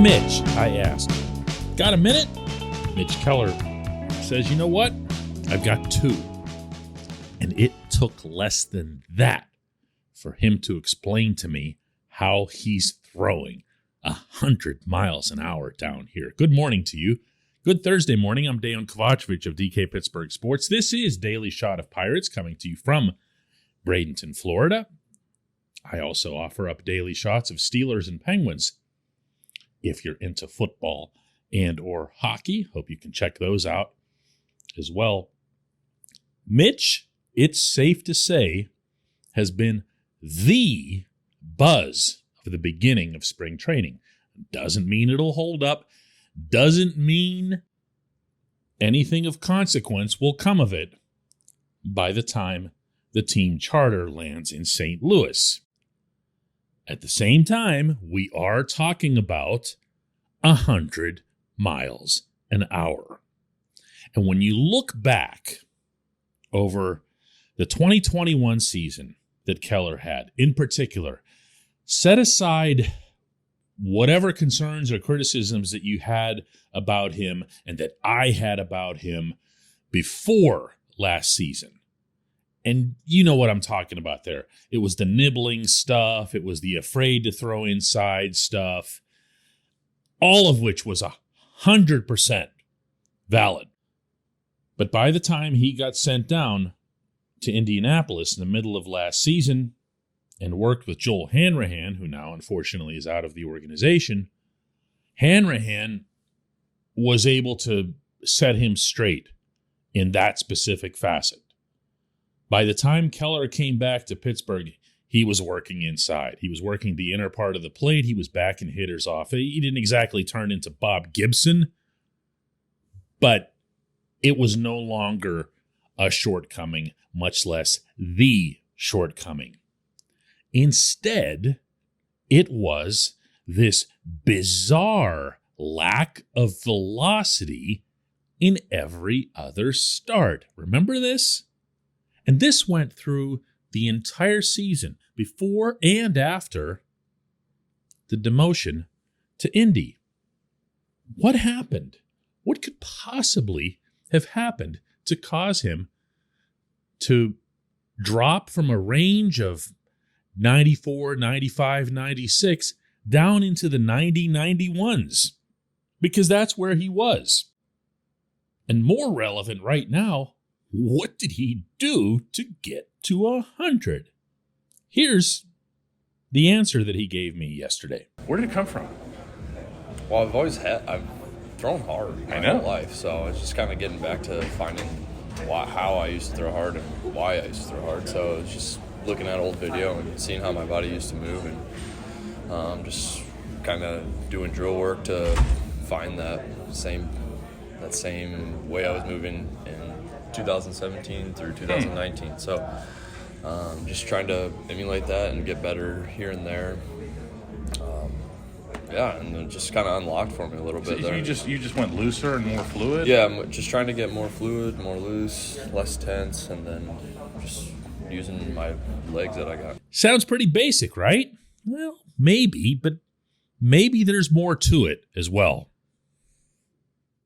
Mitch, I asked. Got a minute? Mitch Keller says, you know what? I've got 2. And it took less than that for him to explain to me how he's throwing 100 miles an hour down here. Good morning to you. Good Thursday morning. I'm Dejan Kovacevic of DK Pittsburgh Sports. This is Daily Shot of Pirates coming to you from Bradenton, Florida. I also offer up daily shots of Steelers and Penguins. If you're into football and or hockey, hope you can check those out as well. Mitch, it's safe to say, has been the buzz of the beginning of spring training. Doesn't mean it'll hold up. Doesn't mean anything of consequence will come of it by the time the team charter lands in St. Louis. At the same time, we are talking about 100 miles an hour. And when you look back over the 2021 season that Keller had, in particular, set aside whatever concerns or criticisms that you had about him and that I had about him before last season. And you know what I'm talking about there. It was the nibbling stuff. It was the afraid to throw inside stuff. All of which was 100% valid. But by the time he got sent down to Indianapolis in the middle of last season and worked with Joel Hanrahan, who now unfortunately is out of the organization, Hanrahan was able to set him straight in that specific facet. By the time Keller came back to Pittsburgh, he was working inside. He was working the inner part of the plate. He was backing hitters off. He didn't exactly turn into Bob Gibson, but it was no longer a shortcoming, much less the shortcoming. Instead, it was this bizarre lack of velocity in every other start. Remember this? And this went through the entire season, before and after the demotion to Indy. What happened? What could possibly have happened to cause him to drop from a range of 94, 95, 96 down into the 90, 91s? Because that's where he was. And more relevant right now, what did he do to get to 100? Here's the answer that he gave me yesterday. Where did it come from? Well, I've thrown hard my whole life, so it's just kind of getting back to finding how I used to throw hard and why I used to throw hard. So it's just looking at old video and seeing how my body used to move and just kind of doing drill work to find that same way I was moving in 2017 through 2019. So just trying to emulate that and get better here and there. And it just kind of unlocked for me a little bit there. You just went looser and more fluid? Yeah, I'm just trying to get more fluid, more loose, less tense, and then just using my legs that I got. Sounds pretty basic, right? Well, maybe, but maybe there's more to it as well.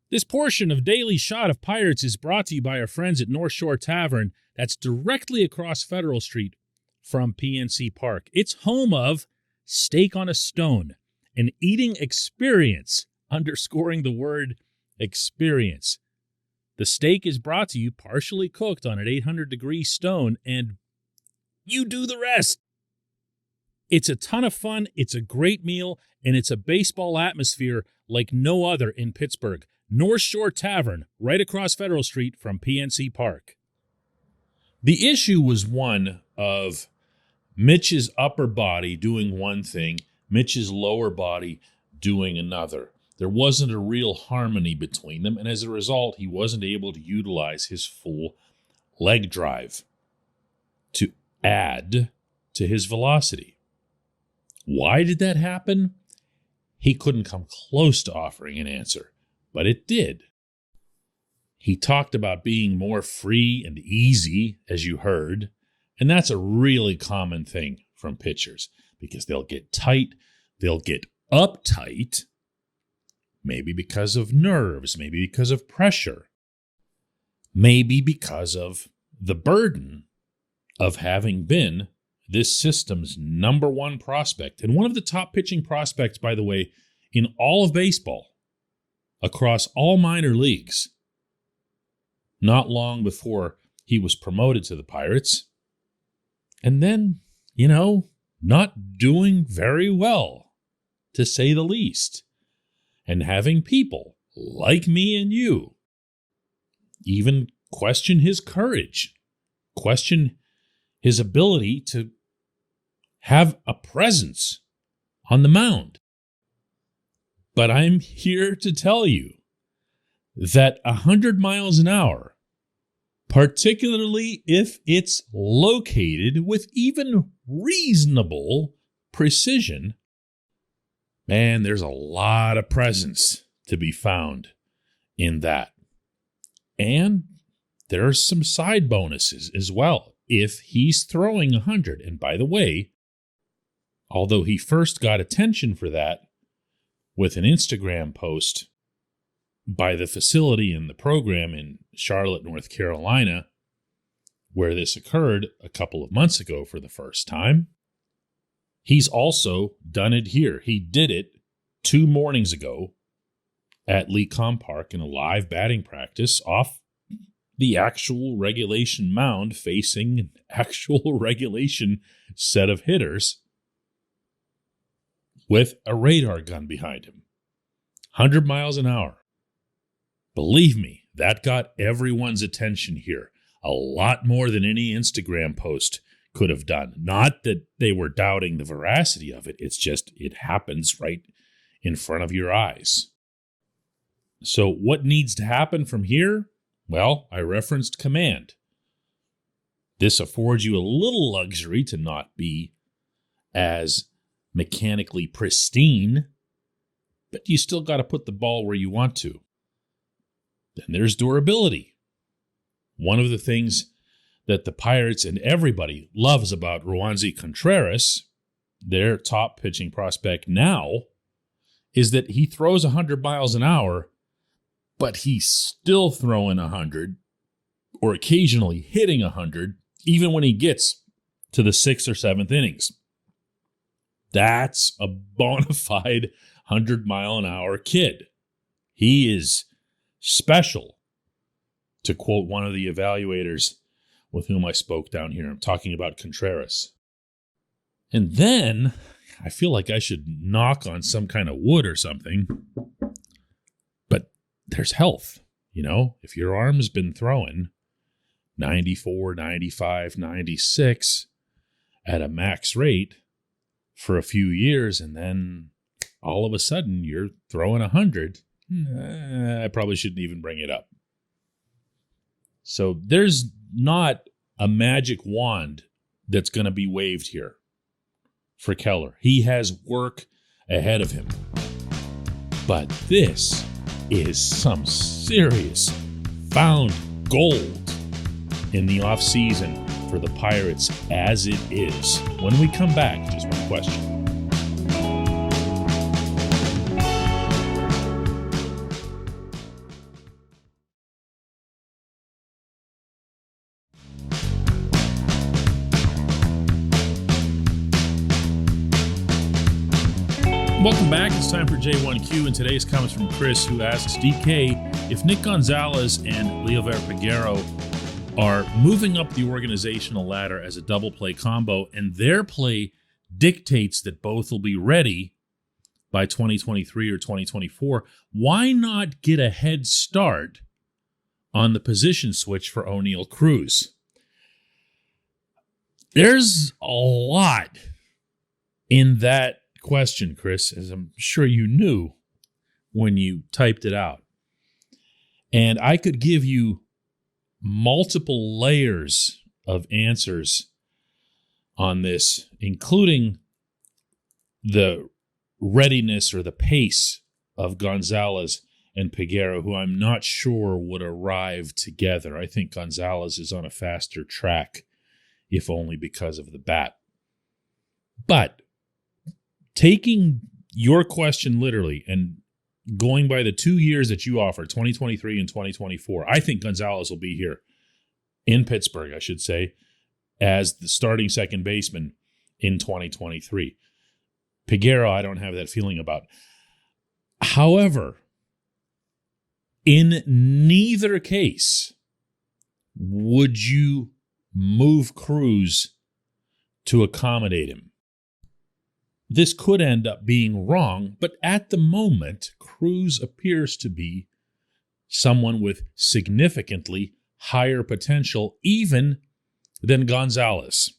This portion of Daily Shot of Pirates is brought to you by our friends at Shore Tavern. That's directly across Federal Street from PNC Park. It's home of Steak on a Stone, an eating experience, underscoring the word experience. The steak is brought to you partially cooked on an 800-degree stone, and you do the rest. It's a ton of fun, it's a great meal, and it's a baseball atmosphere like no other in Pittsburgh. North Shore Tavern, right across Federal Street from PNC Park. The issue was one of Mitch's upper body doing one thing, Mitch's lower body doing another. There wasn't a real harmony between them, and as a result, he wasn't able to utilize his full leg drive to add to his velocity. Why did that happen? He couldn't come close to offering an answer. But it did. He talked about being more free and easy, as you heard, and that's a really common thing from pitchers because they'll get tight, they'll get uptight, Maybe because of nerves, maybe because of pressure, maybe because of the burden of having been this system's number one prospect and one of the top pitching prospects, by the way, in all of baseball, across all minor leagues, not long before he was promoted to the Pirates. And then, not doing very well, to say the least. And having people like me and you even question his courage, question his ability to have a presence on the mound. But I'm here to tell you that 100 miles an hour, particularly if it's located with even reasonable precision, man, there's a lot of presence to be found in that. And there are some side bonuses as well if he's throwing 100. And by the way, although he first got attention for that with an Instagram post by the facility and the program in Charlotte, North Carolina, where this occurred a couple of months ago for the first time, he's also done it here. He did it 2 mornings ago at Lecom Park in a live batting practice off the actual regulation mound facing an actual regulation set of hitters with a radar gun behind him. 100 miles an hour. Believe me, that got everyone's attention here. A lot more than any Instagram post could have done. Not that they were doubting the veracity of it. It's just, it happens right in front of your eyes. So what needs to happen from here? Well, I referenced command. This affords you a little luxury to not be as mechanically pristine, but you still got to put the ball where you want to. Then there's durability. One of the things that the Pirates and everybody loves about Roansy Contreras, their top pitching prospect now, is that he throws 100 miles an hour, but he's still throwing 100 or occasionally hitting 100 even when he gets to the 6th or 7th innings. That's a bona fide 100-mile-an-hour kid. He is special, to quote one of the evaluators with whom I spoke down here. I'm talking about Contreras. And then I feel like I should knock on some kind of wood or something, but there's health. If your arm's been throwing 94, 95, 96 at a max rate for a few years, and then all of a sudden you're throwing 100, I probably shouldn't even bring it up. So there's not a magic wand that's going to be waved here for Keller. He has work ahead of him. But this is some serious found gold in the offseason for the Pirates as it is. When we come back, just one question. Welcome back. It's time for J1Q, and today's comments from Chris, who asks, DK, if Nick Gonzalez and Leover Peguero are moving up the organizational ladder as a double play combo, and their play dictates that both will be ready by 2023 or 2024, why not get a head start on the position switch for O'Neal Cruz? There's a lot in that question, Chris, as I'm sure you knew when you typed it out. And I could give you multiple layers of answers on this, including the readiness or the pace of Gonzalez and Peguero, who I'm not sure would arrive together. I think Gonzalez is on a faster track, if only because of the bat. But taking your question literally and going by the 2 years that you offer, 2023 and 2024, I think Gonzalez will be here in Pittsburgh, I should say, as the starting second baseman in 2023. Peguero, I don't have that feeling about. However, in neither case would you move Cruz to accommodate him. This could end up being wrong, but at the moment, Cruz appears to be someone with significantly higher potential even than Gonzalez.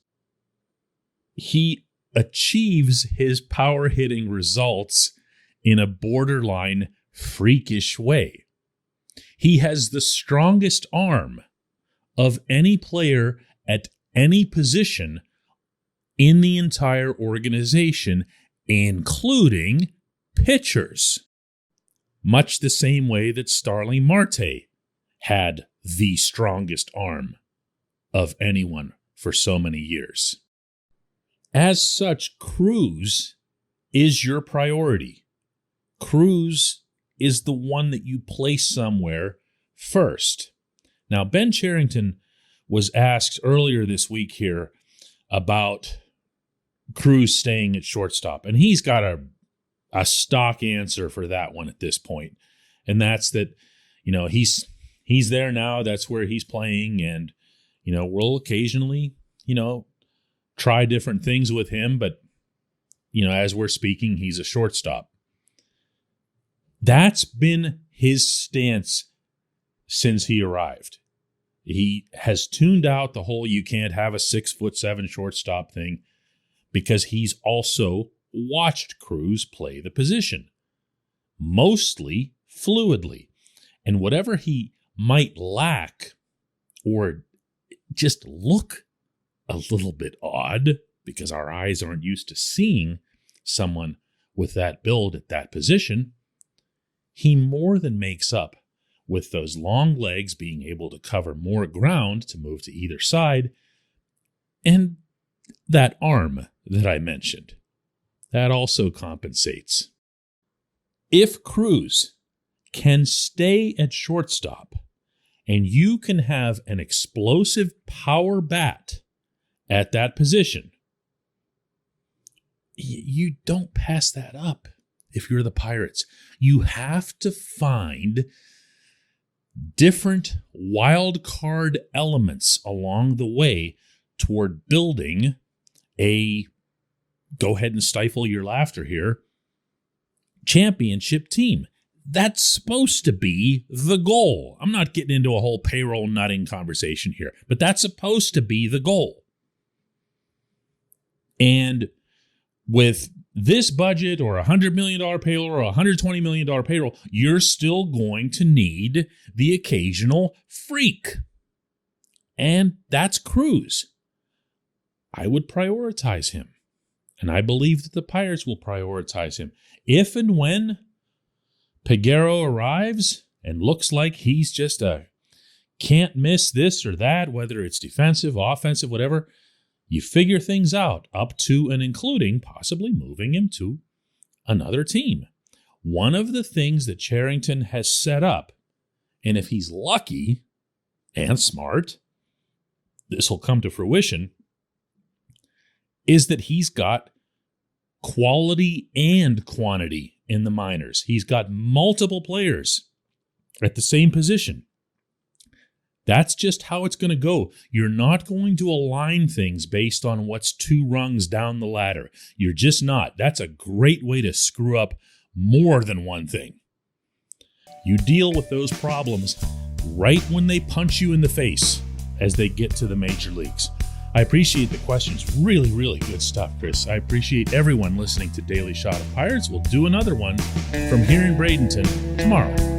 He achieves his power hitting results in a borderline freakish way. He has the strongest arm of any player at any position in the entire organization, including pitchers. Much the same way that Starling Marte had the strongest arm of anyone for so many years. As such, Cruz is your priority. Cruz is the one that you place somewhere first. Now, Ben Cherington was asked earlier this week here about Cruz staying at shortstop, and he's got a stock answer for that one at this point. And that's that, he's there now, that's where he's playing, and, we'll occasionally, try different things with him, but, as we're speaking, he's a shortstop. That's been his stance since he arrived. He has tuned out the whole you can't have a 6'7" shortstop thing because he's also watched Cruz play the position, mostly fluidly. And whatever he might lack or just look a little bit odd because our eyes aren't used to seeing someone with that build at that position, he more than makes up with those long legs being able to cover more ground to move to either side, and that arm that I mentioned. That also compensates. If Cruz can stay at shortstop and you can have an explosive power bat at that position, you don't pass that up. If you're the Pirates, you have to find different wild card elements along the way toward building a, go ahead and stifle your laughter here, championship team. That's supposed to be the goal. I'm not getting into a whole payroll nutting conversation here, but that's supposed to be the goal. And with this budget or $100 million payroll or $120 million payroll, you're still going to need the occasional freak. And that's Cruz. I would prioritize him. And I believe that the Pirates will prioritize him. If and when Peguero arrives and looks like he's just a can't miss this or that, whether it's defensive, offensive, whatever, you figure things out up to and including possibly moving him to another team. One of the things that Cherington has set up, and if he's lucky and smart, this will come to fruition, is that he's got quality and quantity in the minors. He's got multiple players at the same position. That's just how it's going to go. You're not going to align things based on what's 2 rungs down the ladder. You're just not. That's a great way to screw up more than one thing. You deal with those problems right when they punch you in the face as they get to the major leagues. I appreciate the questions. Really, really good stuff, Chris. I appreciate everyone listening to Daily Shot of Pirates. We'll do another one from here in Bradenton tomorrow.